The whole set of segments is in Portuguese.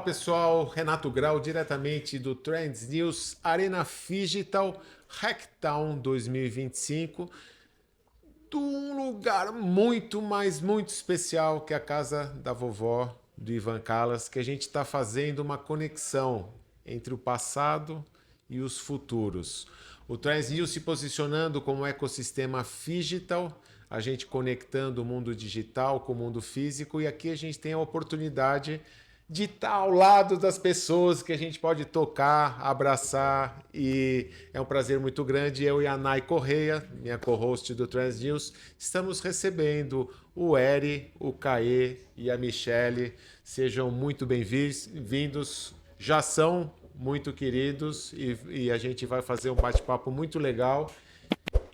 pessoal, Renato Grau, diretamente do Trends News Arena Phygital Hacktown 2025, de um lugar muito, mas muito especial, que é a casa da vovó do Ivan Callas, que a gente está fazendo uma conexão entre o passado e os futuros. O Trends News se posicionando como um ecossistema Phygital, a gente conectando o mundo digital com o mundo físico, e aqui a gente tem a oportunidade de estar ao lado das pessoas que a gente pode tocar, abraçar, e é um prazer muito grande. Eu e a Nay Correia, minha co-host do Trends News, estamos recebendo o Eri, o Caê e a Michele. Sejam muito bem-vindos, já são muito queridos, e a gente vai fazer um bate-papo muito legal.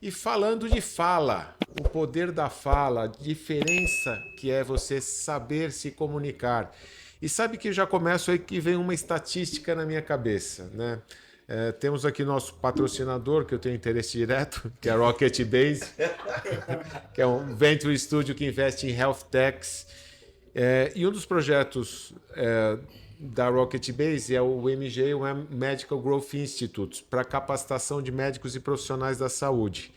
E falando de fala, o poder da fala, a diferença que é você saber se comunicar. E sabe que eu já começo aí que vem uma estatística na minha cabeça, né? Temos aqui nosso patrocinador, que eu tenho interesse direto, que é a Rocket Base, que é um venture studio que investe em health techs. E um dos projetos da Rocket Base é o MG, o Medical Growth Institute, para capacitação de médicos e profissionais da saúde.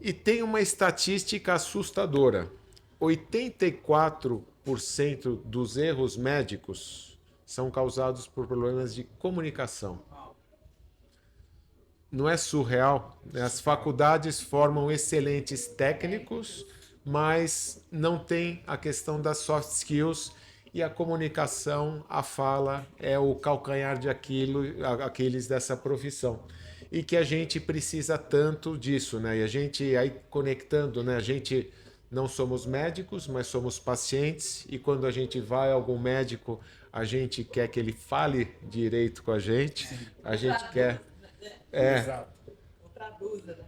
E tem uma estatística assustadora. 84% dos erros médicos são causados por problemas de comunicação. Não é surreal? As faculdades formam excelentes técnicos, mas não tem a questão das soft skills, e a comunicação, a fala, é o calcanhar de Aquiles dessa profissão. E que a gente precisa tanto disso, né? E a gente aí conectando, né? A gente não somos médicos, mas somos pacientes, e quando a gente vai a algum médico, a gente quer que ele fale direito com a gente. A gente quer... Traduza, né?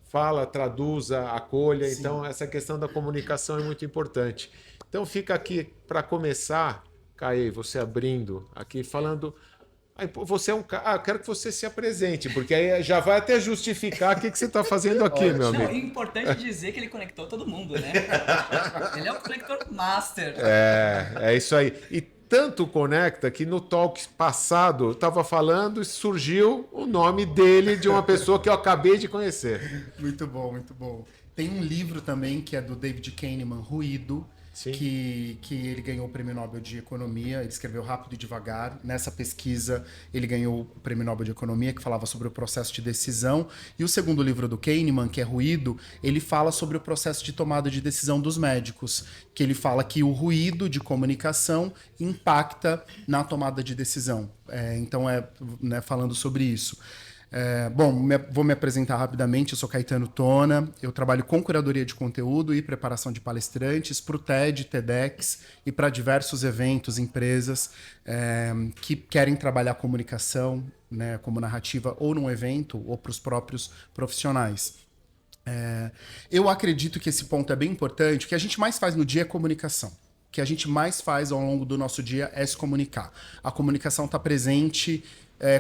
Fala, traduza, acolha. Sim. Então, essa questão da comunicação é muito importante. Então, fica aqui para começar, Caê, você abrindo aqui, falando... Você é um cara. Quero que você se apresente, porque aí já vai até justificar o que você está fazendo aqui, meu amigo. Não, é importante dizer que ele conectou todo mundo, né? Ele é o conector master. É isso aí. E tanto conecta que no talk passado eu estava falando e surgiu o nome dele, de uma pessoa que eu acabei de conhecer. Muito bom, muito bom. Tem um livro também que é do David Kahneman, Ruído, que ele ganhou o Prêmio Nobel de Economia. Ele escreveu Rápido e Devagar. Nessa pesquisa, ele ganhou o Prêmio Nobel de Economia, que falava sobre o processo de decisão. E o segundo livro do Kahneman, que é Ruído, ele fala sobre o processo de tomada de decisão dos médicos, que ele fala que o ruído de comunicação impacta na tomada de decisão. Então, falando sobre isso. Vou me apresentar rapidamente. Eu sou Caetano Tona, eu trabalho com curadoria de conteúdo e preparação de palestrantes para o TED, TEDx e para diversos eventos, empresas que querem trabalhar comunicação, né, como narrativa ou num evento ou para os próprios profissionais. Eu acredito que esse ponto é bem importante. O que a gente mais faz no dia é comunicação. O que a gente mais faz ao longo do nosso dia é se comunicar. A comunicação está presente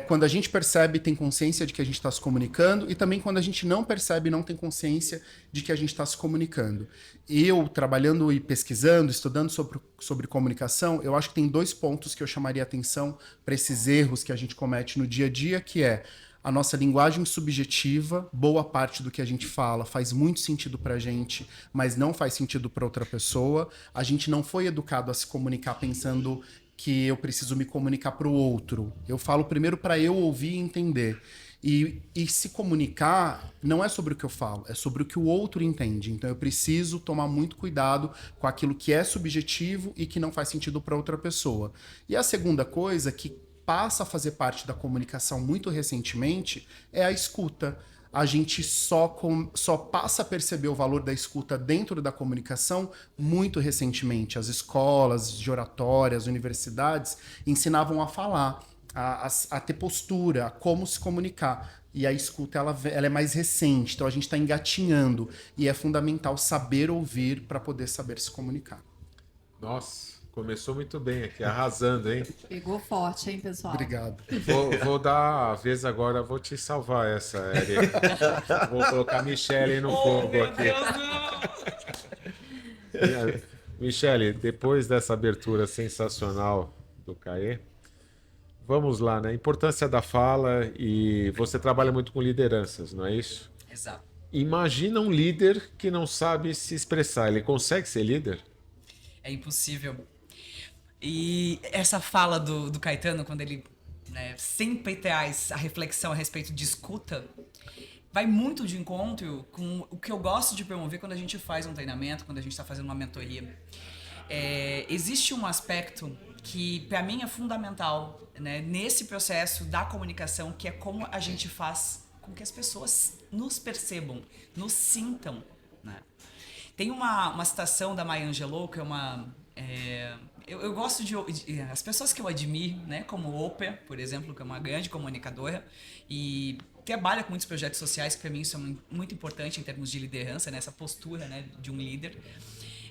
quando a gente percebe, tem consciência de que a gente está se comunicando, e também quando a gente não percebe, não tem consciência de que a gente está se comunicando. Eu, trabalhando e pesquisando, estudando sobre comunicação, eu acho que tem 2 pontos que eu chamaria atenção para esses erros que a gente comete no dia a dia, que é a nossa linguagem subjetiva. Boa parte do que a gente fala faz muito sentido para a gente, mas não faz sentido para outra pessoa. A gente não foi educado a se comunicar pensando que eu preciso me comunicar para o outro. Eu falo primeiro para eu ouvir e entender. E se comunicar não é sobre o que eu falo, é sobre o que o outro entende. Então eu preciso tomar muito cuidado com aquilo que é subjetivo e que não faz sentido para outra pessoa. E a segunda coisa, que passa a fazer parte da comunicação muito recentemente, é a escuta. A gente só passa a perceber o valor da escuta dentro da comunicação muito recentemente. As escolas de oratória, as universidades ensinavam a falar, a ter postura, a como se comunicar. E a escuta ela é mais recente, então a gente está engatinhando. E é fundamental saber ouvir para poder saber se comunicar. Nossa, começou muito bem aqui, arrasando, hein? Pegou forte, hein, pessoal? Obrigado. Vou dar a vez agora, vou te salvar essa, Eri. Vou colocar a Michele no fogo aqui. Michele, depois dessa abertura sensacional do Caê, vamos lá, né? Importância da fala e você trabalha muito com lideranças, não é isso? Exato. Imagina um líder que não sabe se expressar. Ele consegue ser líder? É impossível. E essa fala do Caetano, quando ele, né, sempre traz a reflexão a respeito de escuta, vai muito de encontro com o que eu gosto de promover quando a gente faz um treinamento, quando a gente está fazendo uma mentoria. Existe um aspecto que para mim é fundamental, né, nesse processo da comunicação, que é como a gente faz com que as pessoas nos percebam, nos sintam, né? Tem uma citação da Maya Angelou, que é uma... eu gosto as pessoas que eu admiro, né, como Oprah, por exemplo, que é uma grande comunicadora e trabalha com muitos projetos sociais, que para mim isso é muito importante em termos de liderança, né, essa postura, né, de um líder.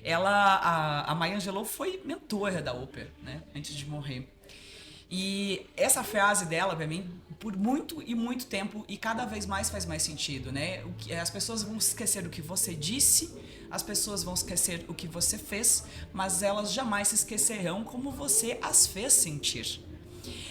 A Maya Angelou foi mentora da Oprah, né, antes de morrer. E essa frase dela, pra mim, por muito e muito tempo, e cada vez mais faz mais sentido, né? As pessoas vão esquecer o que você disse, as pessoas vão esquecer o que você fez, mas elas jamais se esquecerão como você as fez sentir.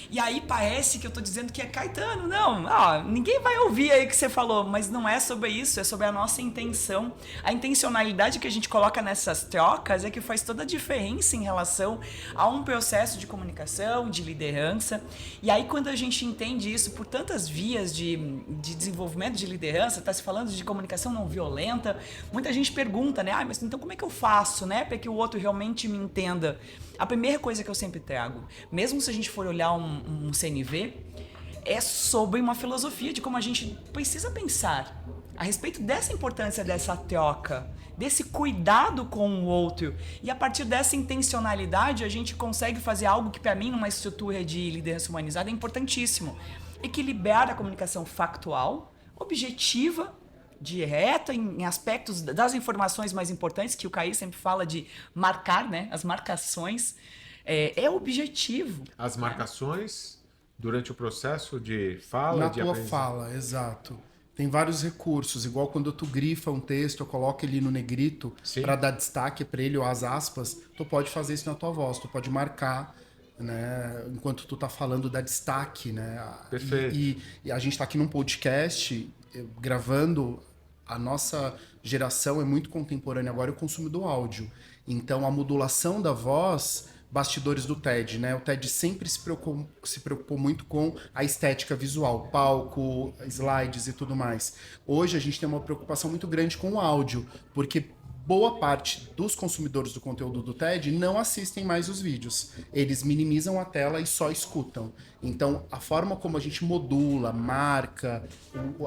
E aí parece que eu tô dizendo que é Caetano. Não, ninguém vai ouvir aí o que você falou, mas não é sobre isso, é sobre a nossa intenção. A intencionalidade que a gente coloca nessas trocas é que faz toda a diferença em relação a um processo de comunicação, de liderança. E aí quando a gente entende isso por tantas vias de desenvolvimento de liderança, tá se falando de comunicação não violenta, muita gente pergunta, né? Mas então como é que eu faço, né, para que o outro realmente me entenda? A primeira coisa que eu sempre trago, mesmo se a gente for olhar um CNV, é sobre uma filosofia de como a gente precisa pensar a respeito dessa importância dessa troca, desse cuidado com o outro. E a partir dessa intencionalidade, a gente consegue fazer algo que, para mim, numa estrutura de liderança humanizada, é importantíssimo. Equilibrar a comunicação factual, objetiva, direta em aspectos das informações mais importantes, que o Caí sempre fala de marcar, né? As marcações é objetivo. As marcações durante o processo de fala, Na de tua aprendizagem. fala, exato. Tem vários recursos, igual quando tu grifa um texto, eu coloco ele no negrito para dar destaque para ele ou as aspas, tu pode fazer isso na tua voz, tu pode marcar, né, enquanto tu tá falando, dar destaque, né? Perfeito. E a gente tá aqui num podcast gravando. A nossa geração é muito contemporânea agora, o consumo do áudio. Então, a modulação da voz, bastidores do TED, né? O TED sempre se preocupou muito com a estética visual, palco, slides e tudo mais. Hoje, a gente tem uma preocupação muito grande com o áudio, porque boa parte dos consumidores do conteúdo do TED não assistem mais os vídeos. Eles minimizam a tela e só escutam. Então, a forma como a gente modula, marca,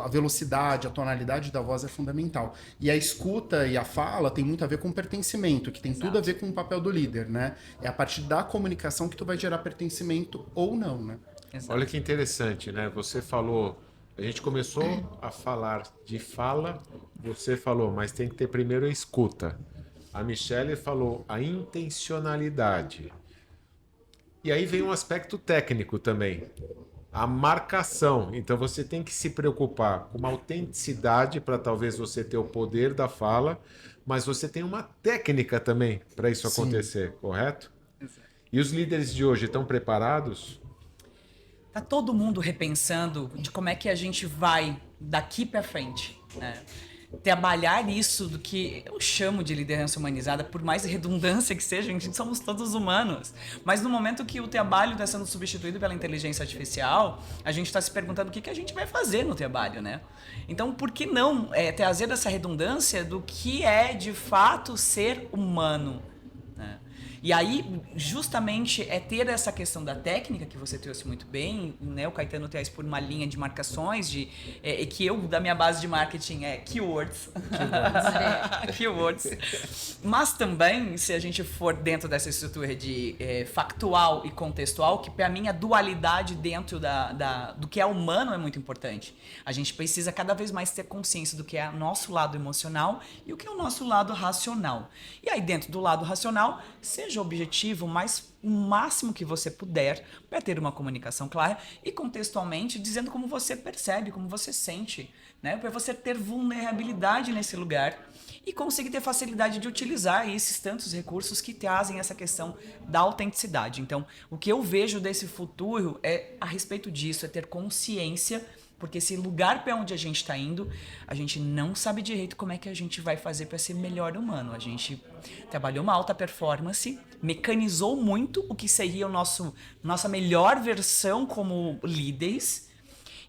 a velocidade, a tonalidade da voz é fundamental. E a escuta e a fala tem muito a ver com pertencimento, que tem tudo a ver com o papel do líder, né? É a partir da comunicação que tu vai gerar pertencimento ou não, né? Exato. Olha que interessante, né? Você falou, a gente começou a falar de fala, você falou, mas tem que ter primeiro a escuta. A Michelle falou a intencionalidade. E aí vem um aspecto técnico também, a marcação. Então você tem que se preocupar com uma autenticidade para talvez você ter o poder da fala, mas você tem uma técnica também para isso acontecer, correto? Exato. E os líderes de hoje estão preparados? Tá todo mundo repensando de como é que a gente vai daqui para frente, né? Trabalhar isso do que eu chamo de liderança humanizada, por mais redundância que seja, a gente somos todos humanos. Mas no momento que o trabalho está sendo substituído pela inteligência artificial, a gente está se perguntando o que a gente vai fazer no trabalho, né? Então, por que não trazer essa redundância do que é de fato ser humano, né? E aí, justamente, é ter essa questão da técnica, que você trouxe muito bem, né? O Caetano traz por uma linha de marcações, que eu, da minha base de marketing, é keywords. Keywords. Mas também, se a gente for dentro dessa estrutura de factual e contextual, que para mim a dualidade dentro do que é humano é muito importante. A gente precisa cada vez mais ter consciência do que é o nosso lado emocional e o que é o nosso lado racional. E aí, dentro do lado racional, seja objetivo, mas o máximo que você puder para ter uma comunicação clara e contextualmente dizendo como você percebe, como você sente. né? Para você ter vulnerabilidade nesse lugar e conseguir ter facilidade de utilizar esses tantos recursos que trazem essa questão da autenticidade. Então, o que eu vejo desse futuro é a respeito disso, é ter consciência, porque esse lugar para onde a gente está indo, a gente não sabe direito como é que a gente vai fazer para ser melhor humano. A gente trabalhou uma alta performance, mecanizou muito o que seria nossa melhor versão como líderes,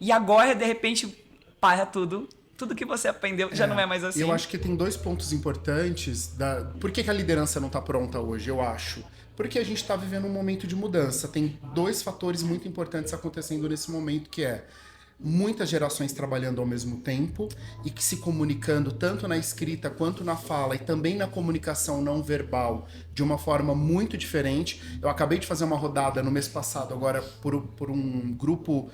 e agora, de repente, para tudo que você aprendeu já não é mais assim. Eu acho que tem 2 pontos importantes. Por que a liderança não está pronta hoje, eu acho? Porque a gente está vivendo um momento de mudança. Tem 2 fatores muito importantes acontecendo nesse momento, que é muitas gerações trabalhando ao mesmo tempo e que se comunicando tanto na escrita quanto na fala e também na comunicação não verbal de uma forma muito diferente. Eu acabei de fazer uma rodada no mês passado agora por um grupo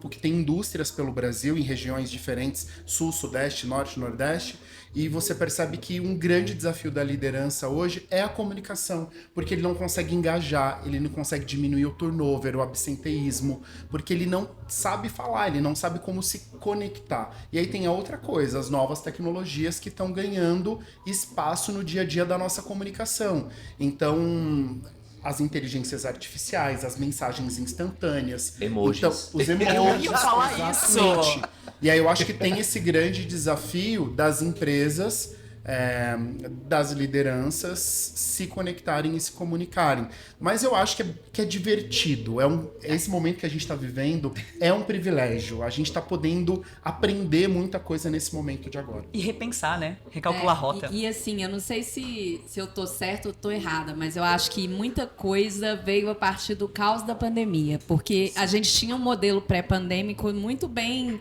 que tem indústrias pelo Brasil em regiões diferentes, sul, sudeste, norte, nordeste, e você percebe que um grande desafio da liderança hoje é a comunicação, porque ele não consegue engajar, ele não consegue diminuir o turnover, o absenteísmo, porque ele não sabe falar, ele não sabe como se conectar. E aí tem a outra coisa, as novas tecnologias que estão ganhando espaço no dia a dia da nossa comunicação. Então, as inteligências artificiais, as mensagens instantâneas. Emojis. Então, os emojis. Eu ia falar exatamente. E aí eu acho que tem esse grande desafio das empresas, das lideranças se conectarem e se comunicarem. Mas eu acho que é divertido. Esse momento que a gente está vivendo é um privilégio. A gente está podendo aprender muita coisa nesse momento de agora. E repensar, né? Recalcular a rota. E assim, eu não sei se eu tô certa ou tô errada, mas eu acho que muita coisa veio a partir do caos da pandemia. Porque a gente tinha um modelo pré-pandêmico muito bem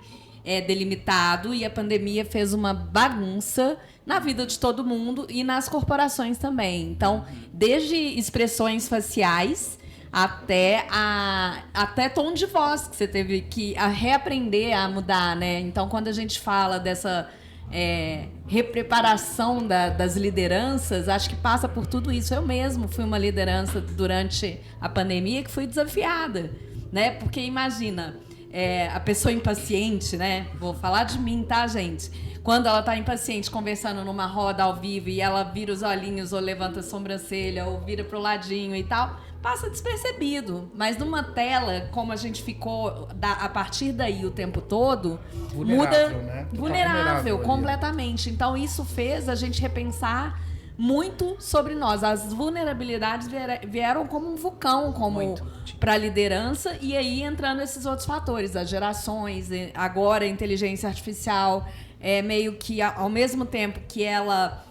delimitado e a pandemia fez uma bagunça na vida de todo mundo e nas corporações também. Então, desde expressões faciais até tom de voz, que você teve que reaprender a mudar, né? Então, quando a gente fala dessa repreparação das lideranças, acho que passa por tudo isso. Eu mesmo fui uma liderança durante a pandemia que fui desafiada, né? Porque imagina, a pessoa impaciente, né? Vou falar de mim, tá, gente? Quando ela tá impaciente conversando numa roda ao vivo e ela vira os olhinhos ou levanta a sobrancelha ou vira pro ladinho e tal, passa despercebido. Mas numa tela, como a gente ficou a partir daí o tempo todo, Vulnerável, muda né? vulnerável Ali. completamente. Então isso fez a gente repensar muito sobre nós. As vulnerabilidades vieram como um vulcão, como para a liderança, e aí entrando esses outros fatores, as gerações, agora a inteligência artificial, meio que ao mesmo tempo que ela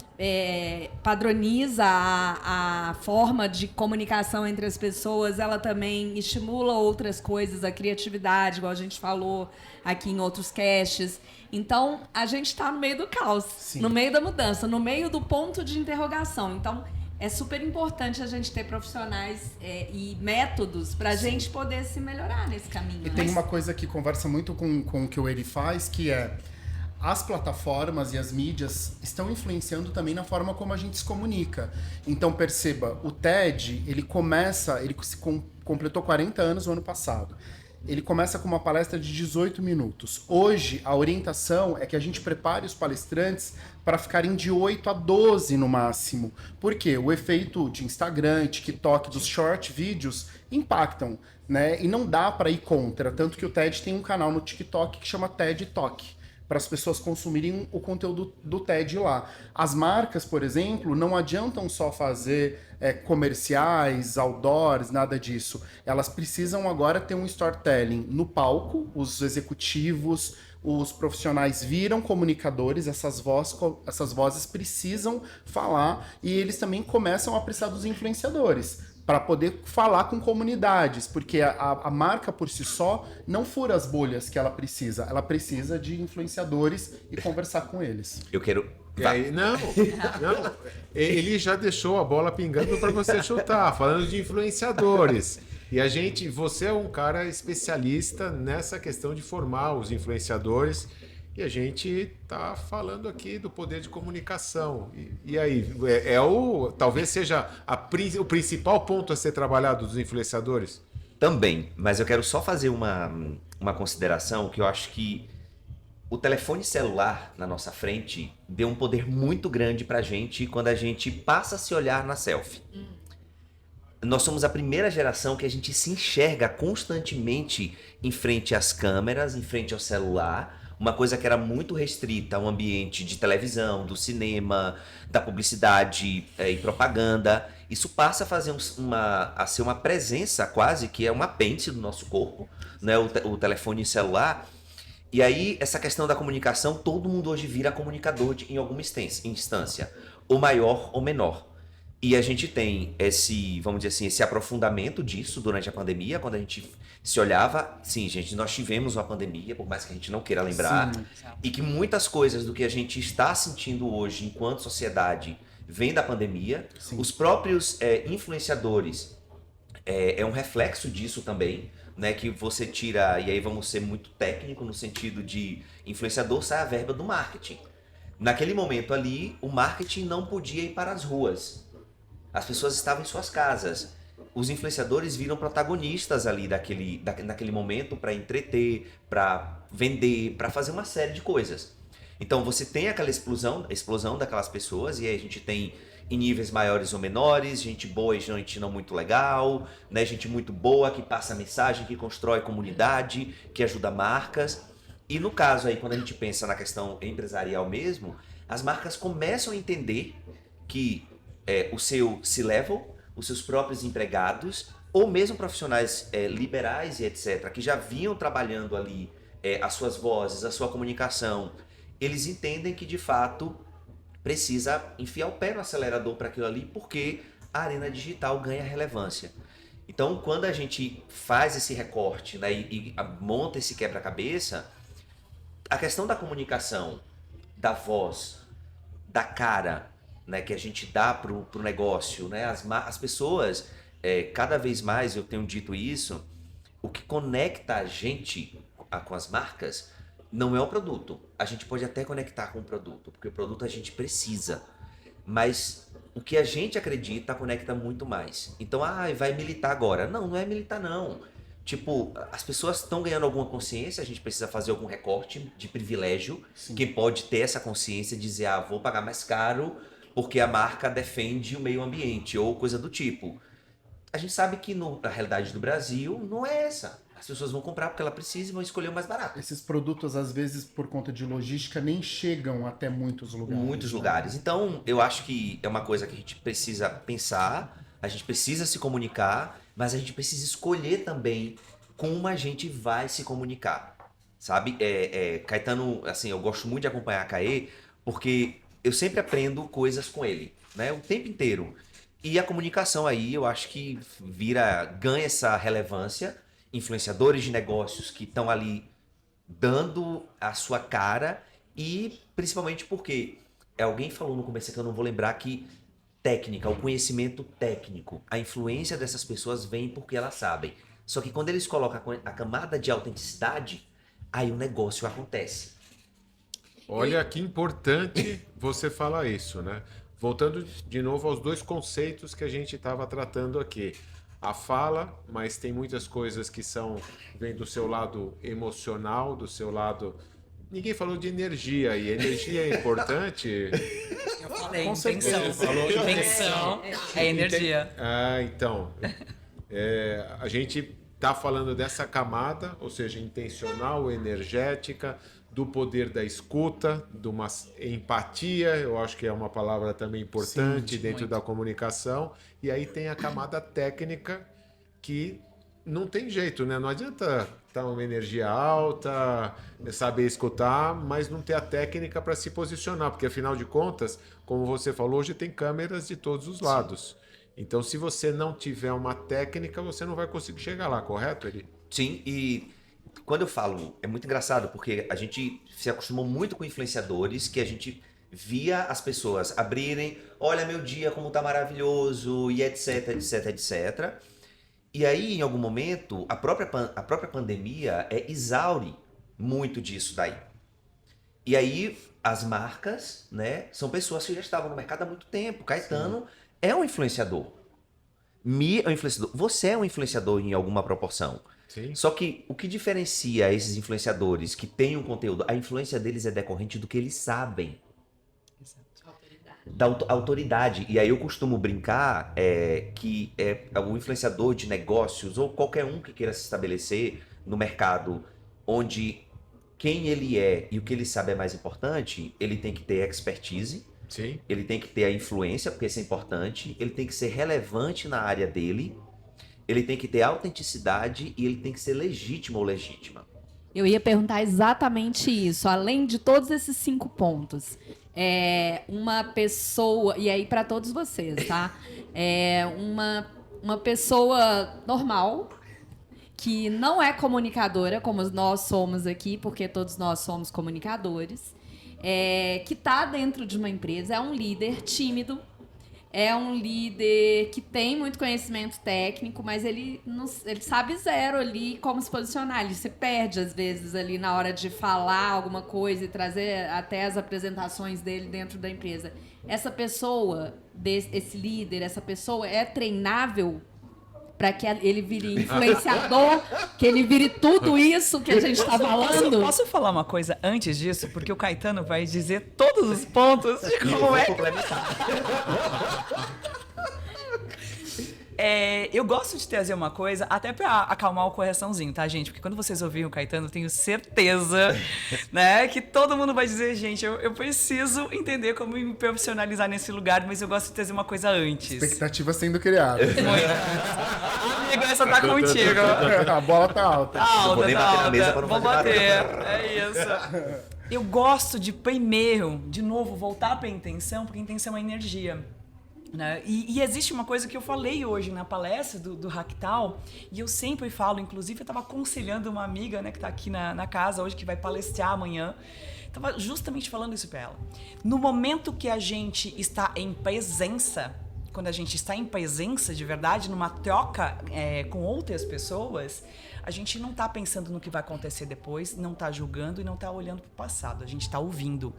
padroniza a forma de comunicação entre as pessoas, ela também estimula outras coisas, a criatividade, igual a gente falou aqui em outros casts. Então, a gente está no meio do caos, Sim. no meio da mudança, no meio do ponto de interrogação. Então, é super importante a gente ter profissionais e métodos para a gente poder se melhorar nesse caminho. E tem uma coisa que conversa muito com o que o Eri faz, que é as plataformas e as mídias estão influenciando também na forma como a gente se comunica. Então, perceba, o TED, ele completou 40 anos no ano passado. Ele começa com uma palestra de 18 minutos. Hoje, a orientação é que a gente prepare os palestrantes para ficarem de 8 a 12 no máximo. Por quê? O efeito de Instagram, TikTok, dos short vídeos impactam, né? E não dá para ir contra. Tanto que o TED tem um canal no TikTok que chama TED Talk, para as pessoas consumirem o conteúdo do TED lá. As marcas, por exemplo, não adiantam só fazer comerciais, outdoors, nada disso. Elas precisam agora ter um storytelling no palco, os executivos, os profissionais viram comunicadores, essas vozes precisam falar e eles também começam a precisar dos influenciadores para poder falar com comunidades, porque a marca por si só não fura as bolhas que ela precisa de influenciadores e conversar com eles. Eu quero... Não, ele já deixou a bola pingando para você chutar, falando de influenciadores. E você é um cara especialista nessa questão de formar os influenciadores. E a gente tá falando aqui do poder de comunicação. E aí, talvez seja o principal ponto a ser trabalhado dos influenciadores? Também, mas eu quero só fazer uma consideração que eu acho que o telefone celular na nossa frente deu um poder muito grande pra gente quando a gente passa a se olhar na selfie. Nós somos a primeira geração que a gente se enxerga constantemente em frente às câmeras, em frente ao celular, uma coisa que era muito restrita ao ambiente de televisão, do cinema, da publicidade e propaganda. Isso passa a fazer a ser uma presença quase, que é um apêndice do nosso corpo, né? O telefone celular. E aí, essa questão da comunicação, todo mundo hoje vira comunicador em alguma instância, ou maior ou menor. E a gente tem vamos dizer assim, esse aprofundamento disso durante a pandemia, quando a gente se olhava. Sim, gente, nós tivemos uma pandemia, por mais que a gente não queira lembrar, e que muitas coisas do que a gente está sentindo hoje enquanto sociedade vem da pandemia. Sim. Os próprios influenciadores é um reflexo disso também, né? Que você tira, e aí vamos ser muito técnico no sentido de influenciador, sai a verba do marketing. Naquele momento ali, o marketing não podia ir para as ruas. As pessoas estavam em suas casas. Os influenciadores viram protagonistas ali naquele momento para entreter, para vender, para fazer uma série de coisas. Então você tem aquela explosão daquelas pessoas, e aí a gente tem em níveis maiores ou menores, gente boa e gente não muito legal, né? Gente muito boa que passa mensagem, que constrói comunidade, que ajuda marcas. E no caso aí, quando a gente pensa na questão empresarial mesmo, as marcas começam a entender que o seu C-level, os seus próprios empregados, ou mesmo profissionais liberais e etc., que já vinham trabalhando ali as suas vozes, a sua comunicação, eles entendem que de fato precisa enfiar o pé no acelerador para aquilo ali, porque a arena digital ganha relevância. Então, quando a gente faz esse recorte, né, e monta esse quebra-cabeça, a questão da comunicação, da voz, da cara, né, que a gente dá pro negócio, né, as pessoas, cada vez mais eu tenho dito isso, o que conecta a gente com as marcas não é o produto. A gente pode até conectar com o produto, porque o produto a gente precisa, mas o que a gente acredita conecta muito mais. Então, vai militar agora. Não é militar não. Tipo, as pessoas estão ganhando alguma consciência, a gente precisa fazer algum recorte de privilégio. Sim. Quem pode ter essa consciência e dizer, vou pagar mais caro porque a marca defende o meio ambiente ou coisa do tipo. A gente sabe que na realidade do Brasil não é essa. As pessoas vão comprar porque ela precisa e vão escolher o mais barato. Esses produtos, às vezes, por conta de logística, nem chegam até muitos lugares. Muitos lugares. Então, eu acho que é uma coisa que a gente precisa pensar, a gente precisa se comunicar, mas a gente precisa escolher também como a gente vai se comunicar. Sabe? Caetano, assim, eu gosto muito de acompanhar a Caê, porque eu sempre aprendo coisas com ele, né? O tempo inteiro. E a comunicação aí, eu acho que ganha essa relevância. Influenciadores de negócios que estão ali dando a sua cara, e principalmente porque alguém falou no começo que eu não vou lembrar, que o conhecimento técnico, a influência dessas pessoas vem porque elas sabem. Só que quando eles colocam a camada de autenticidade, aí o negócio acontece. Olha que importante você falar isso, né? Voltando de novo aos dois conceitos que a gente estava tratando aqui. A fala, mas tem muitas coisas que vêm do seu lado emocional, do seu lado... Ninguém falou de energia, e energia é importante. Eu falei, intenção. Intenção é energia. Então. A gente está falando dessa camada, ou seja, intencional, energética, do poder da escuta, de uma empatia, eu acho que é uma palavra também importante. Sim, dentro da comunicação. E aí tem a camada técnica, que não tem jeito, né? Não adianta estar uma energia alta, saber escutar, mas não ter a técnica para se posicionar, porque afinal de contas, como você falou, hoje tem câmeras de todos os lados. Sim. Então, se você não tiver uma técnica, você não vai conseguir chegar lá, correto, Eli? Sim, e quando eu falo, é muito engraçado, porque a gente se acostumou muito com influenciadores, que a gente via as pessoas abrirem, olha meu dia como tá maravilhoso, e etc, etc, etc. E aí, em algum momento, a própria pandemia exaure muito disso daí. E aí, as marcas, né, são pessoas que já estavam no mercado há muito tempo. Caetano é um influenciador. Mi é um influenciador. Você é um influenciador em alguma proporção. Sim. Só que o que diferencia esses influenciadores que têm um conteúdo, a influência deles é decorrente do que eles sabem. Da autoridade. E aí eu costumo brincar que o influenciador de negócios ou qualquer um que queira se estabelecer no mercado onde quem ele é e o que ele sabe é mais importante, ele tem que ter expertise, Sim. ele tem que ter a influência, porque isso é importante, ele tem que ser relevante na área dele, ele tem que ter autenticidade e ele tem que ser legítimo ou legítima. Eu ia perguntar exatamente isso. Além de todos esses 5 pontos, uma pessoa, e aí para todos vocês, tá? Uma pessoa normal, que não é comunicadora, como nós somos aqui, porque todos nós somos comunicadores, que está dentro de uma empresa, é um líder tímido, é um líder que tem muito conhecimento técnico, mas ele sabe zero ali como se posicionar. Ele se perde, às vezes, ali na hora de falar alguma coisa e trazer até as apresentações dele dentro da empresa. Essa pessoa, esse líder, essa pessoa é treinável para que ele vire influenciador, que ele vire tudo isso que a gente está falando? Posso falar uma coisa antes disso? Porque o Caetano vai dizer todos os pontos de como é. Eu gosto de trazer uma coisa, até pra acalmar o coraçãozinho, tá, gente? Porque quando vocês ouvirem o Caetano, eu tenho certeza, né, que todo mundo vai dizer, gente, eu preciso entender como me profissionalizar nesse lugar, mas eu gosto de trazer uma coisa antes. Expectativa sendo criada. Amigo, essa tá contigo. A bola tá alta. Não vou nem bater na mesa pra não Vou fazer bater. barulho. É isso. Eu gosto de, primeiro, de novo, voltar pra intenção, porque intenção é energia. Né? E existe uma coisa que eu falei hoje na palestra do Hacktal, e eu sempre falo, inclusive eu estava aconselhando uma amiga, né, que está aqui na casa hoje, que vai palestrar amanhã, estava justamente falando isso para ela. No momento que a gente está em presença, quando a gente está em presença de verdade, numa troca com outras pessoas, a gente não está pensando no que vai acontecer depois, não está julgando e não está olhando para o passado, a gente está ouvindo.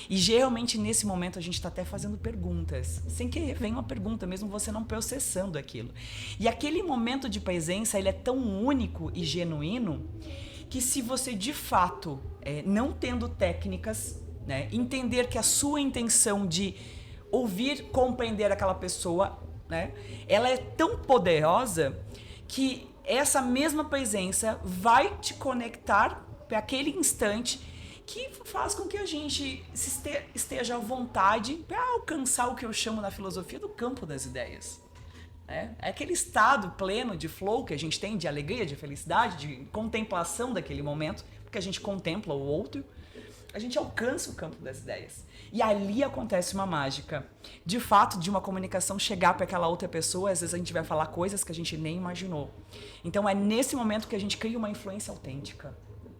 E geralmente nesse momento a gente está até fazendo perguntas, sem querer vem uma pergunta, mesmo você não processando aquilo. E aquele momento de presença, ele é tão único e genuíno, que se você de fato, não tendo técnicas, né, entender que a sua intenção de ouvir, compreender aquela pessoa, né, ela é tão poderosa que essa mesma presença vai te conectar para aquele instante que faz com que a gente esteja à vontade para alcançar o que eu chamo na filosofia do campo das ideias. É aquele estado pleno de flow que a gente tem, de alegria, de felicidade, de contemplação daquele momento, porque a gente contempla o outro, a gente alcança o campo das ideias. E ali acontece uma mágica. De fato, de uma comunicação chegar para aquela outra pessoa, às vezes a gente vai falar coisas que a gente nem imaginou. Então é nesse momento que a gente cria uma influência autêntica.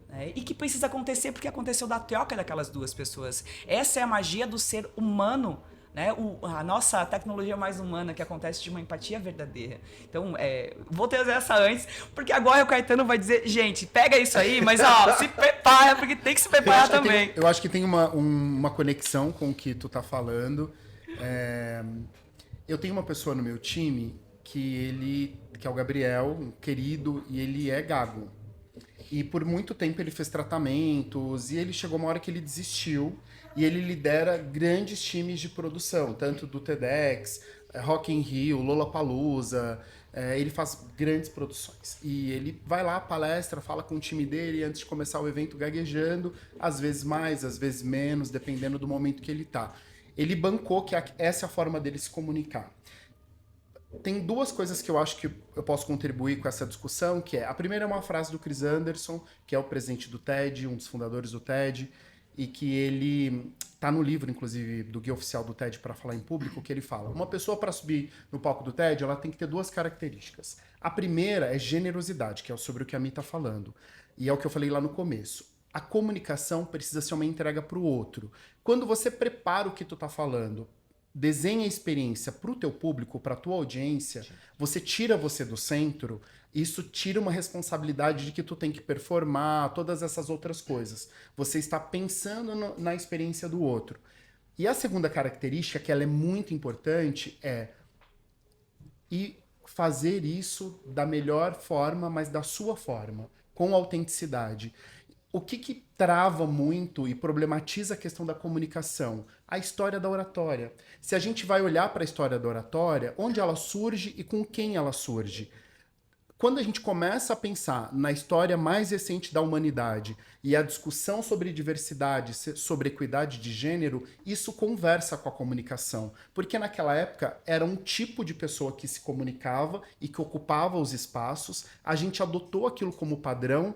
Né? E que precisa acontecer porque aconteceu da troca daquelas duas pessoas. Essa é a magia do ser humano. Né? A nossa tecnologia mais humana, que acontece de uma empatia verdadeira. Então, vou trazer essa antes, porque agora o Caetano vai dizer, gente, pega isso aí, mas ó, se prepara, porque tem que se preparar também. Eu acho que tem uma conexão com o que tu tá falando. Eu tenho uma pessoa no meu time que é o Gabriel, um querido, e ele é gago. E por muito tempo ele fez tratamentos, e ele chegou uma hora que ele desistiu. E ele lidera grandes times de produção, tanto do TEDx, Rock in Rio, Lollapalooza. Ele faz grandes produções. E ele vai lá, palestra, fala com o time dele antes de começar o evento gaguejando, às vezes mais, às vezes menos, dependendo do momento que ele tá. Ele bancou que essa é a forma dele se comunicar. Tem duas coisas que eu acho que eu posso contribuir com essa discussão, que a primeira é uma frase do Chris Anderson, que é o presidente do TED, um dos fundadores do TED, e que ele tá no livro, inclusive, do Guia Oficial do TED para falar em público, que ele fala, uma pessoa para subir no palco do TED, ela tem que ter duas características. A primeira é generosidade, que é sobre o que a Mi tá falando, e é o que eu falei lá no começo. A comunicação precisa ser uma entrega para o outro. Quando você prepara o que tu tá falando, desenha a experiência para o teu público, para a tua audiência, você tira você do centro, isso tira uma responsabilidade de que tu tem que performar, todas essas outras coisas. Você está pensando na experiência do outro. E a segunda característica, que ela é muito importante, e fazer isso da melhor forma, mas da sua forma, com autenticidade. O que trava muito e problematiza a questão da comunicação? A história da oratória. Se a gente vai olhar para a história da oratória, onde ela surge e com quem ela surge? Quando a gente começa a pensar na história mais recente da humanidade e a discussão sobre diversidade, sobre equidade de gênero, isso conversa com a comunicação. Porque naquela época era um tipo de pessoa que se comunicava e que ocupava os espaços, a gente adotou aquilo como padrão.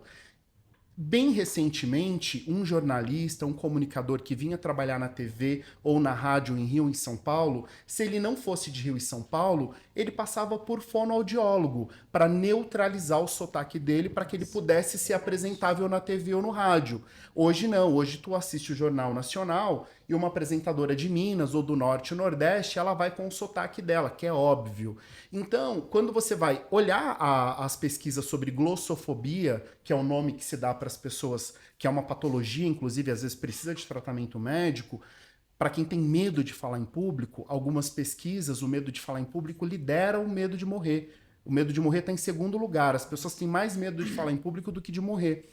Bem recentemente, um jornalista, um comunicador que vinha trabalhar na TV ou na rádio em Rio e em São Paulo, se ele não fosse de Rio e São Paulo, ele passava por fonoaudiólogo para neutralizar o sotaque dele para que ele pudesse ser apresentável na TV ou no rádio. Hoje não, hoje tu assiste o Jornal Nacional e uma apresentadora de Minas ou do Norte e Nordeste, ela vai com o sotaque dela, que é óbvio. Então, quando você vai olhar as pesquisas sobre glossofobia, que é o nome que se dá para as pessoas, que é uma patologia, inclusive, às vezes precisa de tratamento médico, para quem tem medo de falar em público, algumas pesquisas, o medo de falar em público lidera o medo de morrer. O medo de morrer está em segundo lugar. As pessoas têm mais medo de falar em público do que de morrer.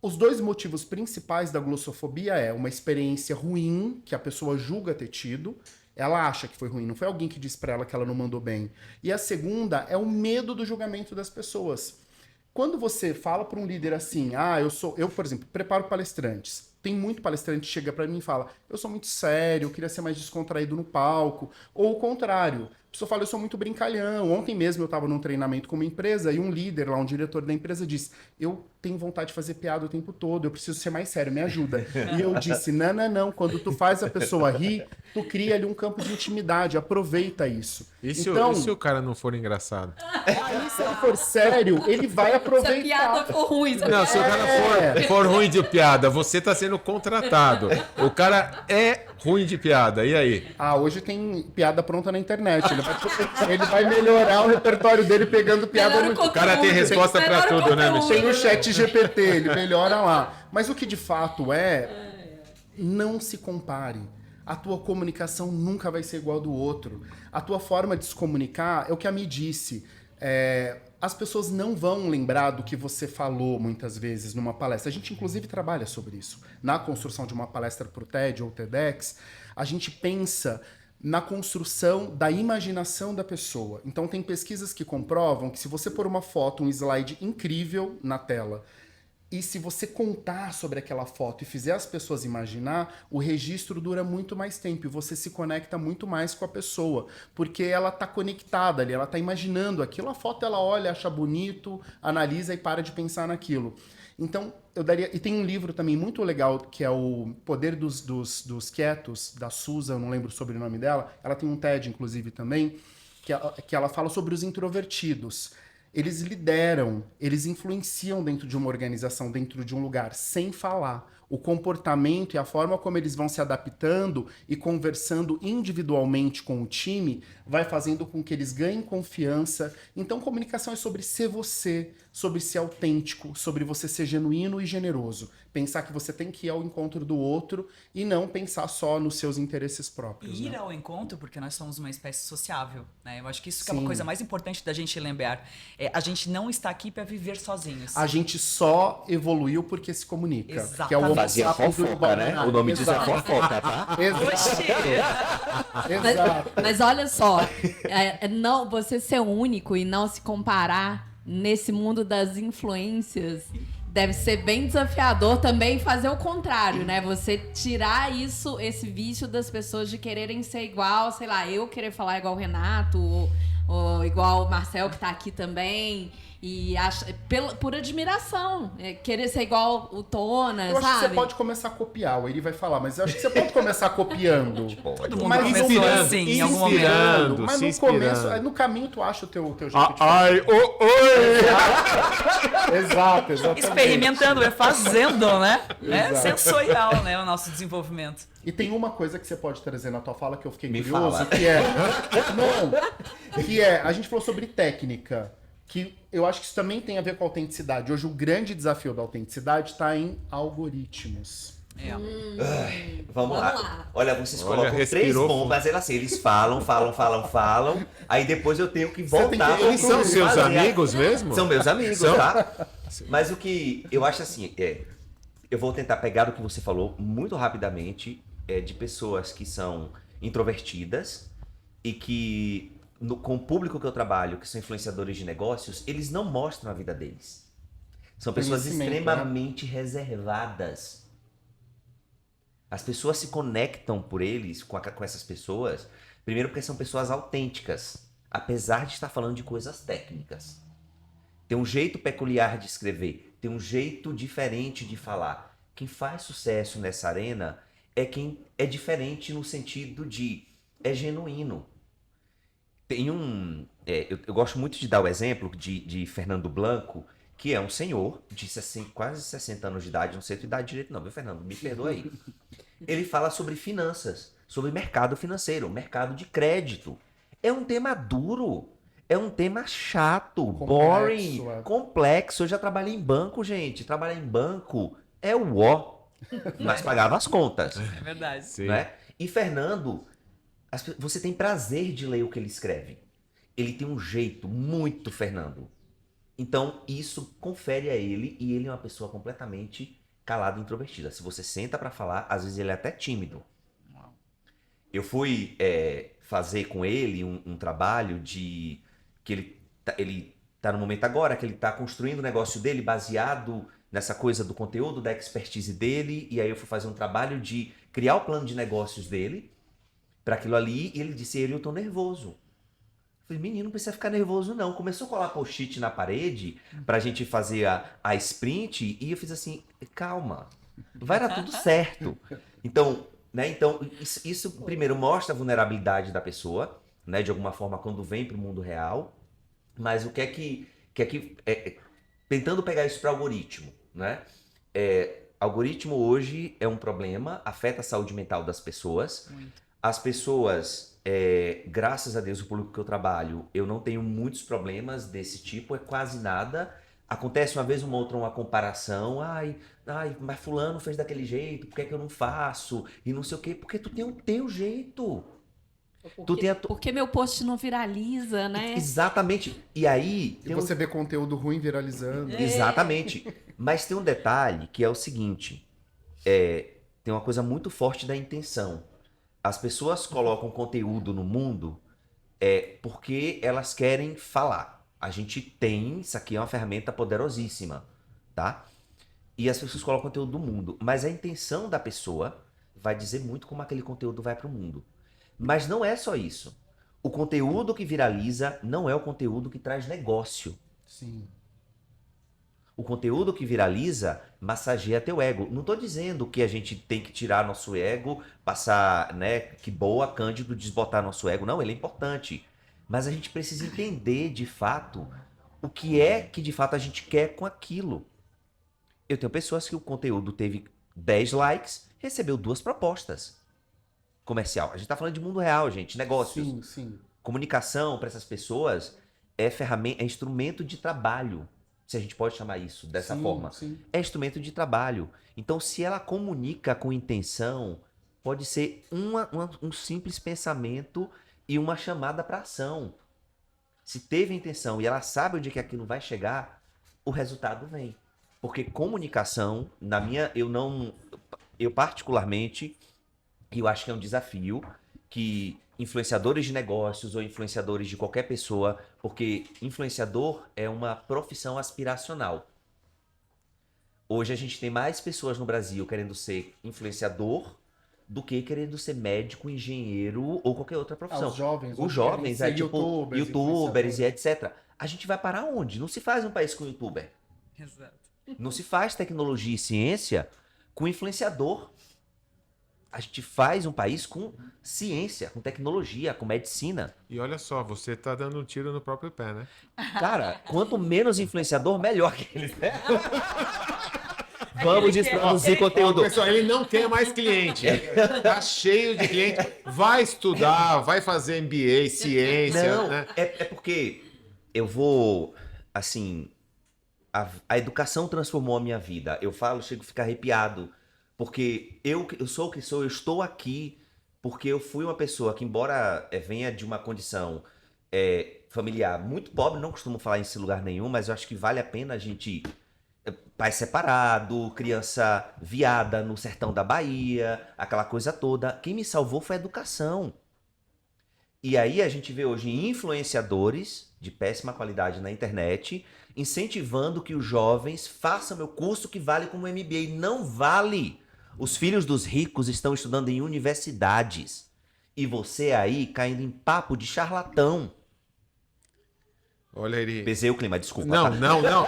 Os dois motivos principais da glossofobia é uma experiência ruim, que a pessoa julga ter tido, ela acha que foi ruim, não foi alguém que disse para ela que ela não mandou bem. E a segunda é o medo do julgamento das pessoas. Quando você fala para um líder assim, eu, por exemplo, preparo palestrantes. Tem muito palestrante que chega para mim e fala, eu sou muito sério, eu queria ser mais descontraído no palco. Ou o contrário, a pessoa fala, eu sou muito brincalhão. Ontem mesmo eu estava num treinamento com uma empresa e um líder lá, um diretor da empresa disse, eu tenho vontade de fazer piada o tempo todo, eu preciso ser mais sério, me ajuda. E eu disse, não, quando tu faz a pessoa rir, tu cria ali um campo de intimidade, aproveita isso. E se o cara não for engraçado? Aí se ele for sério, ele vai aproveitar. Se a piada for ruim, Não, se o cara for ruim de piada, você tá sendo contratado. O cara é ruim de piada, e aí? Hoje tem piada pronta na internet. Ele vai melhorar o repertório dele pegando piada no... O cara tem resposta pra tudo, né, Michel? Tem o chat GPT, ele melhora lá. Mas o que de fato não se compare. A tua comunicação nunca vai ser igual ao do outro. A tua forma de se comunicar é o que a Mi disse. As pessoas não vão lembrar do que você falou muitas vezes numa palestra. A gente, inclusive, trabalha sobre isso. Na construção de uma palestra para o TED ou TEDx, a gente pensa na construção da imaginação da pessoa. Então, tem pesquisas que comprovam que se você pôr uma foto, um slide incrível na tela, e se você contar sobre aquela foto e fizer as pessoas imaginar, o registro dura muito mais tempo e você se conecta muito mais com a pessoa, porque ela está conectada ali, ela está imaginando aquilo. A foto ela olha, acha bonito, analisa e para de pensar naquilo. Então, eu daria... E tem um livro também muito legal, que é o Poder dos Quietos, da Susan, eu não lembro o sobrenome dela. Ela tem um TED, inclusive, também, que ela fala sobre os introvertidos. Eles lideram, eles influenciam dentro de uma organização, dentro de um lugar, sem falar. O comportamento e a forma como eles vão se adaptando e conversando individualmente com o time vai fazendo com que eles ganhem confiança. Então, comunicação é sobre ser você, sobre ser autêntico, sobre você ser genuíno e generoso. Pensar que você tem que ir ao encontro do outro e não pensar só nos seus interesses próprios. Ir ao encontro, porque nós somos uma espécie sociável, né? Eu acho que isso que é uma coisa mais importante da gente lembrar. A gente não está aqui para viver sozinhos. A gente só evoluiu porque se comunica. Exatamente. Que é o Fazia fofoca, né? O nome disso é fofoca, tá? Exato. Mas olha só, não, você ser único e não se comparar nesse mundo das influências deve ser bem desafiador também fazer o contrário, né? Você tirar esse vício das pessoas de quererem ser igual, sei lá, eu querer falar igual o Renato, ou igual o Marcel que tá aqui também. E por admiração, querer ser igual o Tona, eu sabe? acho que você pode começar a copiar, o Eli vai falar, mas eu acho que você pode começar copiando. Todo mundo mas começou assim, em algum momento. Mas no começo, no caminho tu acha o teu jeito de Ai, oi! Exato, exatamente. Experimentando, fazendo, né? É Exato. sensorial, né? O nosso desenvolvimento. E tem uma coisa que você pode trazer na tua fala que eu fiquei Me curioso, fala. que é, a gente falou sobre técnica, que eu acho que isso também tem a ver com a autenticidade. Hoje o grande desafio da autenticidade está em algoritmos. Vamos lá. Olha, vocês colocam três respirou bombas, eles falam. Aí depois eu tenho que voltar. Eles são seus amigos mesmo? São meus amigos, tá? Mas o que eu acho assim, eu vou tentar pegar o que você falou muito rapidamente, de pessoas que são introvertidas e que, com o público que eu trabalho, que são influenciadores de negócios, eles não mostram a vida deles. São pessoas extremamente reservadas. As pessoas se conectam por eles, com essas pessoas, primeiro porque são pessoas autênticas, apesar de estar falando de coisas técnicas. Tem um jeito peculiar de escrever, tem um jeito diferente de falar. Quem faz sucesso nessa arena é quem é diferente no sentido de é genuíno. Tem eu gosto muito de dar o exemplo de Fernando Blanco, que é um senhor de quase 60 anos de idade, não sei a tua idade direito não, viu, Fernando? Me perdoa aí. Ele fala sobre finanças, sobre mercado financeiro, mercado de crédito. É um tema duro, é um tema chato, boring, complexo. Eu já trabalhei em banco, gente. Trabalhar em banco é o ó, mas pagava as contas. É verdade. Sim. Né? E Fernando, você tem prazer de ler o que ele escreve. Ele tem um jeito muito Fernando. Então, isso confere a ele, e ele é uma pessoa completamente calada e introvertida. Se você senta pra falar, às vezes ele é até tímido. Eu fui fazer com ele um trabalho de que ele tá no momento agora que ele tá construindo o negócio dele baseado nessa coisa do conteúdo, da expertise dele, e aí eu fui fazer um trabalho de criar o plano de negócios dele para aquilo ali, e ele disse, eu tô nervoso. Eu falei, menino, não precisa ficar nervoso não. Começou a colar post-it na parede pra gente fazer a sprint, e eu fiz assim, calma, vai dar tudo certo. Então, isso primeiro mostra a vulnerabilidade da pessoa, né, de alguma forma quando vem pro mundo real, mas o que é que tentando pegar isso para algoritmo, né? Algoritmo hoje é um problema, afeta a saúde mental das pessoas. Muito. As pessoas, graças a Deus, o público que eu trabalho, eu não tenho muitos problemas desse tipo, é quase nada. Acontece uma vez uma outra uma comparação, ai, mas fulano fez daquele jeito, por que é que eu não faço? E não sei o quê, porque tu tem o teu jeito. Porque meu post não viraliza, né? Exatamente. E aí... E você vê conteúdo ruim viralizando. Exatamente. Mas tem um detalhe que é o seguinte, tem uma coisa muito forte da intenção. As pessoas colocam conteúdo no mundo porque elas querem falar. A gente tem, isso aqui é uma ferramenta poderosíssima, tá? E as pessoas colocam conteúdo do mundo, mas a intenção da pessoa vai dizer muito como aquele conteúdo vai para o mundo. Mas não é só isso. O conteúdo que viraliza não é o conteúdo que traz negócio. Sim. O conteúdo que viraliza massageia teu ego. Não estou dizendo que a gente tem que tirar nosso ego, passar, né, que boa, Cândido, desbotar nosso ego. Não, ele é importante. Mas a gente precisa entender, de fato, o que é que, de fato, a gente quer com aquilo. Eu tenho pessoas que o conteúdo teve 10 likes, recebeu 2 propostas. Comercial. A gente está falando de mundo real, gente. Negócios. Sim, sim. Comunicação para essas pessoas é ferramenta, é instrumento de trabalho. Se a gente pode chamar isso dessa forma. Sim. É instrumento de trabalho. Então, se ela comunica com intenção, pode ser um simples pensamento e uma chamada para ação. Se teve intenção e ela sabe onde que aquilo vai chegar, o resultado vem. Porque comunicação, eu particularmente, eu acho que é um desafio que influenciadores de negócios ou influenciadores de qualquer pessoa, porque influenciador é uma profissão aspiracional. Hoje a gente tem mais pessoas no Brasil querendo ser influenciador do que querendo ser médico, engenheiro ou qualquer outra profissão. Os jovens, tipo youtubers e etc. A gente vai parar onde? Não se faz um país com youtuber. Exato. Não se faz tecnologia e ciência com influenciador. A gente faz um país com ciência, com tecnologia, com medicina. E olha só, você tá dando um tiro no próprio pé, né? Cara, quanto menos influenciador, melhor que eles. Vamos produzir conteúdo. Pessoal, ele não quer mais cliente. Tá cheio de cliente. Vai estudar, vai fazer MBA, ciência. Não, né? é porque eu vou, assim, a educação transformou a minha vida. Eu falo, chego a ficar arrepiado Porque eu sou o que sou, eu estou aqui porque eu fui uma pessoa que, embora venha de uma condição familiar muito pobre, não costumo falar isso em lugar nenhum, mas eu acho que vale a pena a gente... Pai separado, criança viada no sertão da Bahia, aquela coisa toda. Quem me salvou foi a educação. E aí a gente vê hoje influenciadores de péssima qualidade na internet incentivando que os jovens façam meu curso que vale como MBA. Não vale! Os filhos dos ricos estão estudando em universidades. E você aí caindo em papo de charlatão. Olha, Eri. Pesei o clima, desculpa. Não, tá? não, não.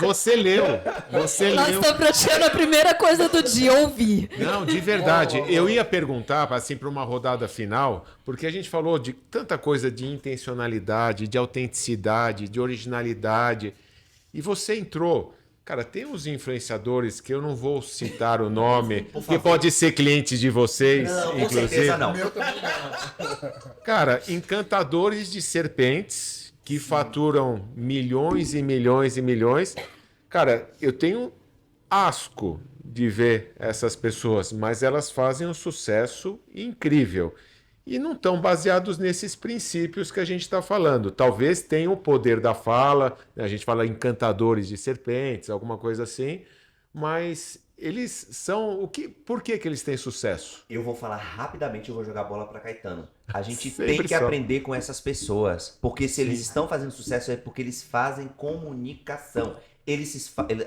Você leu. Nós estamos praticando a primeira coisa do dia, ouvir. Não, de verdade. Eu ia perguntar, assim, para uma rodada final, porque a gente falou de tanta coisa de intencionalidade, de autenticidade, de originalidade. E você entrou. Cara, tem uns influenciadores que eu não vou citar o nome, que pode ser cliente de vocês, Não, com inclusive. certeza não. Meu também não. Cara, encantadores de serpentes que faturam milhões e milhões e milhões. Cara, eu tenho asco de ver essas pessoas, mas elas fazem um sucesso incrível. E não estão baseados nesses princípios que a gente está falando. Talvez tenham o poder da fala, né? A gente fala encantadores de serpentes, alguma coisa assim, mas eles são... Por que eles têm sucesso? Eu vou falar rapidamente, eu vou jogar a bola para Caetano. A gente Sempre tem que só. aprender com essas pessoas, porque se eles estão fazendo sucesso é porque eles fazem comunicação.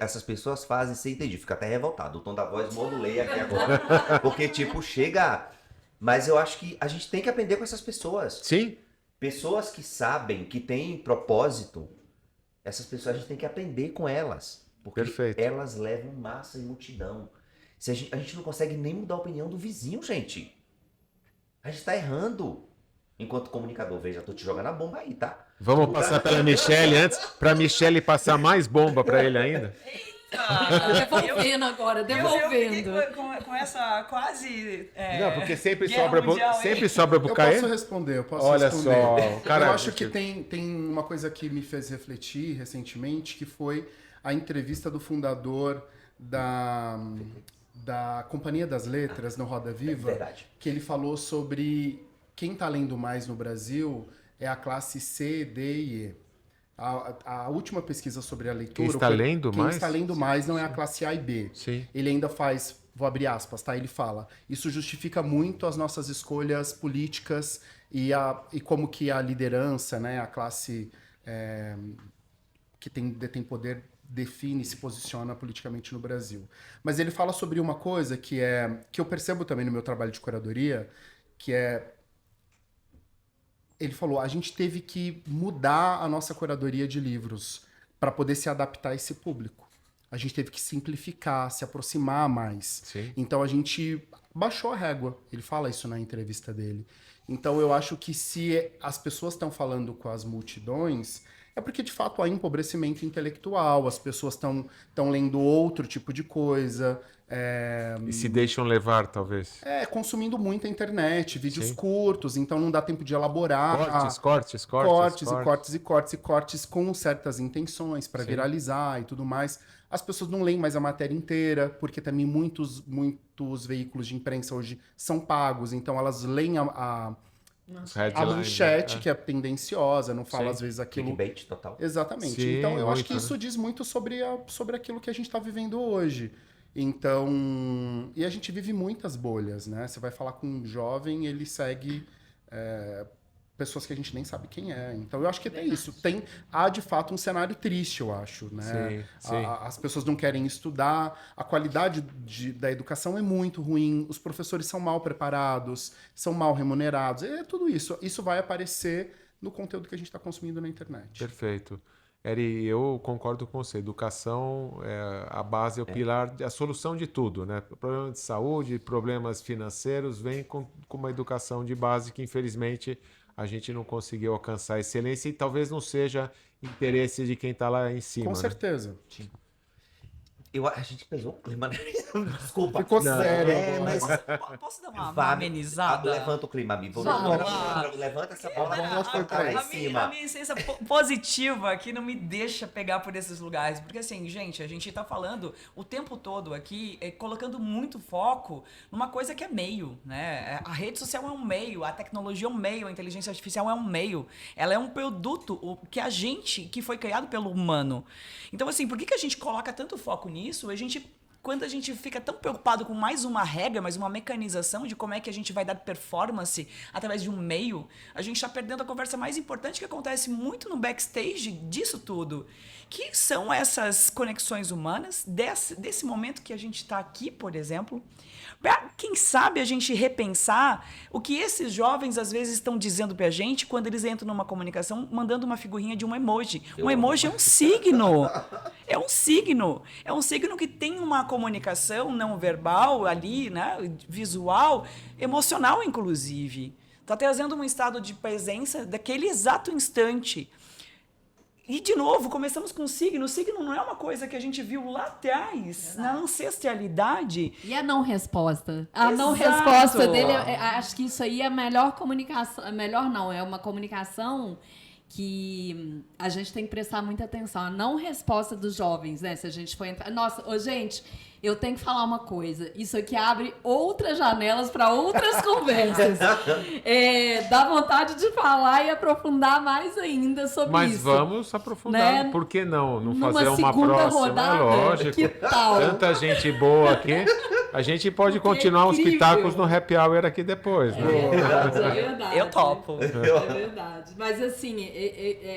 Essas pessoas fazem, você entende? Fica até revoltado. O tom da voz modulei aqui agora. Porque, tipo, chega... Mas eu acho que a gente tem que aprender com essas pessoas. Sim? Pessoas que sabem, que têm propósito, essas pessoas a gente tem que aprender com elas. Porque Perfeito. elas levam massa e multidão. Se a gente não consegue nem mudar a opinião do vizinho, gente. A gente tá errando. Enquanto comunicador, veja, tô te jogando a bomba aí, tá? Vamos passar pela Michelle antes, para a Michelle passar mais bomba para ele ainda? Devolvendo agora, Eu devolvendo. fiquei com essa quase. Não, porque sempre guerra sobra mundial, sempre hein? sobra pro Eu Caê. posso responder, eu posso Olha responder. só, cara, eu acho que tem uma coisa que me fez refletir recentemente, que foi a entrevista do fundador da Companhia das Letras no Roda Viva, Verdade. que ele falou sobre quem está lendo mais no Brasil é a classe C, D e E. A última pesquisa sobre a leitura... Quem está lendo mais? Quem está lendo mais não é a classe A e B. Sim. Ele ainda faz, vou abrir aspas, tá? Ele fala, isso justifica muito as nossas escolhas políticas e como que a liderança, né, a classe que detém poder, define e se posiciona politicamente no Brasil. Mas ele fala sobre uma coisa que eu percebo também no meu trabalho de curadoria, que é... Ele falou, a gente teve que mudar a nossa curadoria de livros para poder se adaptar a esse público. A gente teve que simplificar, se aproximar mais. Sim. Então a gente baixou a régua. Ele fala isso na entrevista dele. Então eu acho que se as pessoas estão falando com as multidões, é porque de fato há empobrecimento intelectual, as pessoas estão lendo outro tipo de coisa. E se deixam levar, talvez. Consumindo muita internet, vídeos Sim. curtos, então não dá tempo de elaborar. Cortes com certas intenções para Sim. viralizar e tudo mais. As pessoas não leem mais a matéria inteira, porque também muitos veículos de imprensa hoje são pagos, então elas leem a manchete, que é tendenciosa, não fala Sim. às vezes aquilo... Clickbait total. Exatamente. Sim, então eu acho que muito, isso diz muito sobre aquilo que a gente está vivendo hoje. Então, e a gente vive muitas bolhas, né? Você vai falar com um jovem, ele segue pessoas que a gente nem sabe quem é. Então eu acho que tem isso. Há de fato um cenário triste, eu acho, né? Sim, sim. As pessoas não querem estudar, a qualidade da educação é muito ruim, os professores são mal preparados, são mal remunerados, tudo isso. Isso vai aparecer no conteúdo que a gente está consumindo na internet. Perfeito. Eri, eu concordo com você. Educação a base, é o pilar, a solução de tudo, né? Problemas de saúde, problemas financeiros, vem com uma educação de base que, infelizmente, a gente não conseguiu alcançar a excelência e talvez não seja interesse de quem está lá em cima. Com né? certeza. A gente pesou o clima, né? Desculpa. Ficou sério. Mas Posso dar uma amenizada? Levanta o clima, amigo. Levanta essa bola A minha essência positiva aqui não me deixa pegar por esses lugares. Porque assim, gente, a gente tá falando o tempo todo aqui, colocando muito foco numa coisa que é meio, né? A rede social é um meio, a tecnologia é um meio, a inteligência artificial é um meio. Ela é um produto que foi criado pelo humano. Então, assim, por que a gente coloca tanto foco nisso? Quando a gente fica tão preocupado com mais uma regra, mais uma mecanização de como é que a gente vai dar performance através de um meio, a gente está perdendo a conversa mais importante que acontece muito no backstage disso tudo, que são essas conexões humanas, desse momento que a gente está aqui, por exemplo, para, quem sabe, a gente repensar o que esses jovens às vezes estão dizendo pra gente quando eles entram numa comunicação mandando uma figurinha de um emoji. Um emoji é um signo. É um signo. É um signo que tem uma comunicação não verbal ali, né? Visual, emocional, inclusive. Está trazendo um estado de presença daquele exato instante. E, de novo, começamos com o signo. O signo não é uma coisa que a gente viu lá atrás, na ancestralidade. E a não resposta? A Exato. não resposta dele, acho que isso aí é a melhor comunicação. Melhor não, é uma comunicação que a gente tem que prestar muita atenção. A não resposta dos jovens, né? Se a gente for entrar... Nossa, gente, eu tenho que falar uma coisa. Isso aqui abre outras janelas para outras conversas. Dá vontade de falar e aprofundar mais ainda sobre Mas isso. Mas vamos aprofundar. Né? Por que não? Não Numa fazer uma segunda próxima? rodada? Lógico. Que tal? Tanta gente boa aqui. A gente pode continuar os incrível. pitacos no happy hour aqui depois. Né? É verdade. Eu topo. É verdade. Mas assim,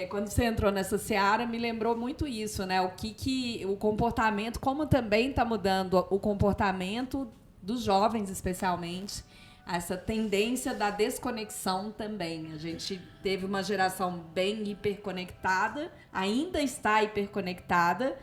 quando você entrou nessa seara, me lembrou muito isso, né? O comportamento, como também está mudando o comportamento dos jovens, especialmente, essa tendência da desconexão também. A gente teve uma geração bem hiperconectada, ainda está hiperconectada,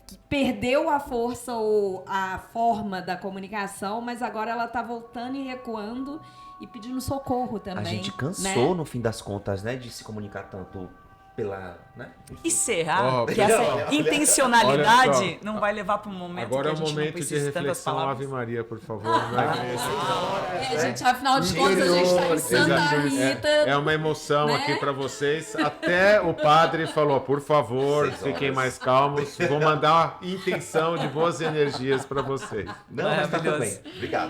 que perdeu a força ou a forma da comunicação, mas agora ela está voltando e recuando e pedindo socorro também. A gente cansou, né? no fim das contas, né, de se comunicar tanto pela... Né? E será que olha, essa intencionalidade não vai levar para um momento Agora que é a o gente não momento de precisa de tantas reflexão palavras? Ave Maria, por favor. Né? Gente, afinal de contas, a gente está em Santa Rita. É uma emoção né? aqui para vocês. Até o padre falou, por favor, fiquem mais calmos. Vou mandar uma intenção de boas energias para vocês. Não, mas tá tudo bem. Obrigado.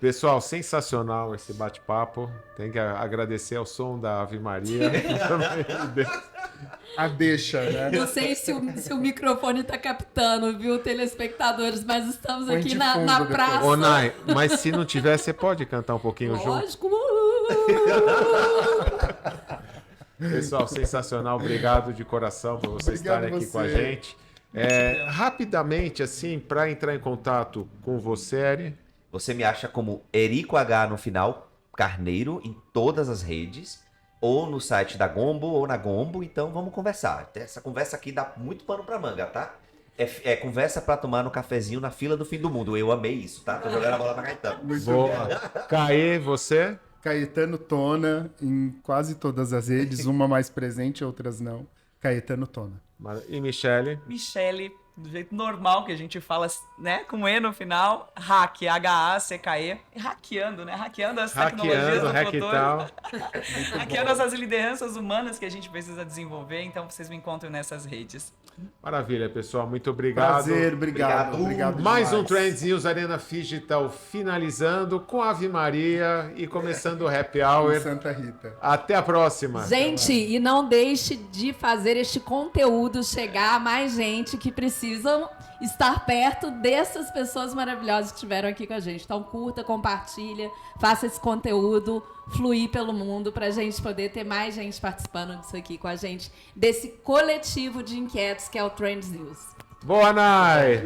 Pessoal, sensacional esse bate-papo. Tem que agradecer ao som da Ave Maria. A deixa, né? Não sei se o microfone está captando, viu, telespectadores, mas estamos Põe aqui de na fundo praça. Ô, Nai, mas se não tiver, você pode cantar um pouquinho junto? Lógico. Pessoal, sensacional. Obrigado de coração por vocês estarem aqui com a gente. Rapidamente, assim, para entrar em contato com você, Eri. Você me acha como Erico H no final, Carneiro, em todas as redes, ou no site da Gombo, ou na Gombo, então vamos conversar. Essa conversa aqui dá muito pano pra manga, tá? É conversa pra tomar no cafezinho na fila do fim do mundo. Eu amei isso, tá? Tô jogando a bola pra Caetano. Boa. Caê, você? Caetano Tona, em quase todas as redes, uma mais presente, outras não. Caetano Tona. E Michele? Michele, do jeito normal que a gente fala, né? Com E no final. Hack, H-A-C-K-E. Hackeando, né? Hackeando as tecnologias do futuro. Hackeando essas lideranças humanas que a gente precisa desenvolver. Então, vocês me encontram nessas redes. Maravilha, pessoal. Muito obrigado. Prazer, obrigado. Obrigado Mais um demais. Trends News Arena Digital finalizando com Ave Maria e começando o Happy Hour. Em Santa Rita. Até a próxima. Gente, e não deixe de fazer este conteúdo chegar a mais gente que precisam estar perto dessas pessoas maravilhosas que estiveram aqui com a gente. Então, curta, compartilha, faça esse conteúdo fluir pelo mundo pra gente poder ter mais gente participando disso aqui com a gente, desse coletivo de inquietos que é o Trends News. Boa, Nai!